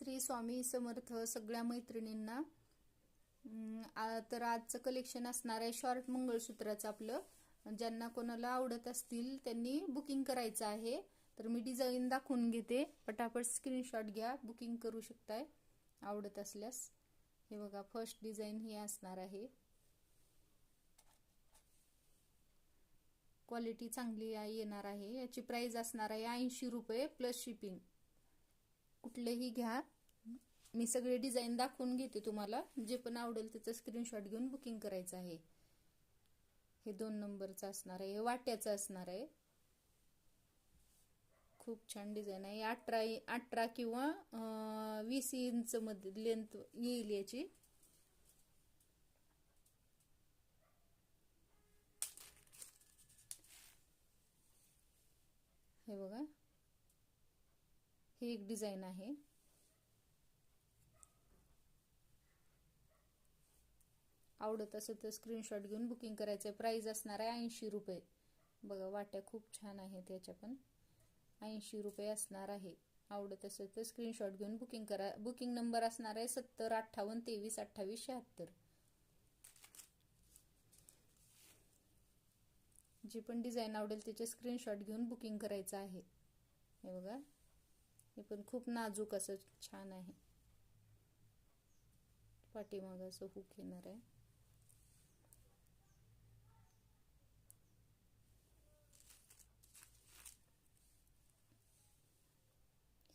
श्री स्वामी समर्थ सगळ्या मैत्रिणींना. तर आजचं कलेक्शन असणार आहे शॉर्ट मंगळसूत्राचं आपलं. ज्यांना कोणाला आवडत असतील त्यांनी बुकिंग करायचं आहे. तर मी डिझाईन दाखवून घेते, पटापट स्क्रीनशॉट घ्या, बुकिंग करू शकताय आवडत असल्यास. हे बघा, फर्स्ट डिझाईन ही असणार आहे. क्वालिटी चांगली येणार आहे. याची प्राइस असणार आहे 80 रुपये प्लस शिपिंग. कुठलेही घ्या, मी सगळे डिझाईन दाखवून घेते तुम्हाला. जे पण आवडेल त्याचं स्क्रीनशॉट घेऊन बुकिंग करायचं आहे. हे 2 नंबरचं असणार आहे, हे वाट्याचं असणार आहे. खूप छान डिझाईन आहे. 18 किंवा 20 इंच मध्ये लेंथ येईल याची. हे बघा, ही एक डिझाईन आहे. आवडत असेल तर स्क्रीनशॉट घेऊन बुकिंग करायचं. प्राइस असणार आहे 80 रुपये. बघा, वाट्या खूप छान आहेत त्याच्या पण. 80 रुपये असणार आहे. आवडत असेल तर स्क्रीनशॉट घेऊन बुकिंग करा. बुकिंग नंबर असणार आहे 70 58 23 28 76. जी पण डिझाईन आवडेल त्याचे स्क्रीनशॉट घेऊन बुकिंग करायचं आहे. हे बघा, हे पण खूप नाजूक असं छान आहे. पाठीमागं असं हुक येणार आहे.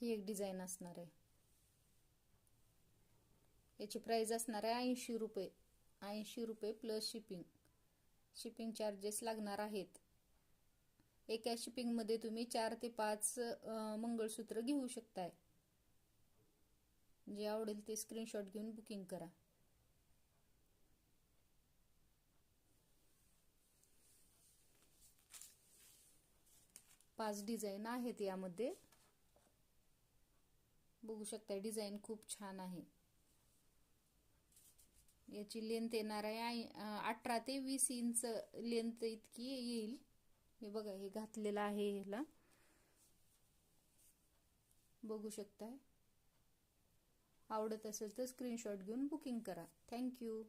ही एक डिझाईन असणार आहे. याची प्राइस असणार आहे 80 रुपये. 80 रुपये प्लस शिपिंग. शिपिंग चार्जेस लागणार आहेत. एका शिपिंग मध्ये तुम्ही 4 ते 5 मंगळसूत्र घेऊ शकताय. जे आवडेल ते स्क्रीनशॉट घेऊन बुकिंग करा. पाच डिझाईन आहेत यामध्ये. बघू शकता, डिझाईन खूप छान आहे. याची लेंथ येणार आहे 18 ते 20 इंच लेंथ इतकी येईल. हे बघा, हे घातलेलं आहे. ह्याला बघू शकताय. आवडत असेल तर स्क्रीनशॉट घेऊन बुकिंग करा. थँक्यू.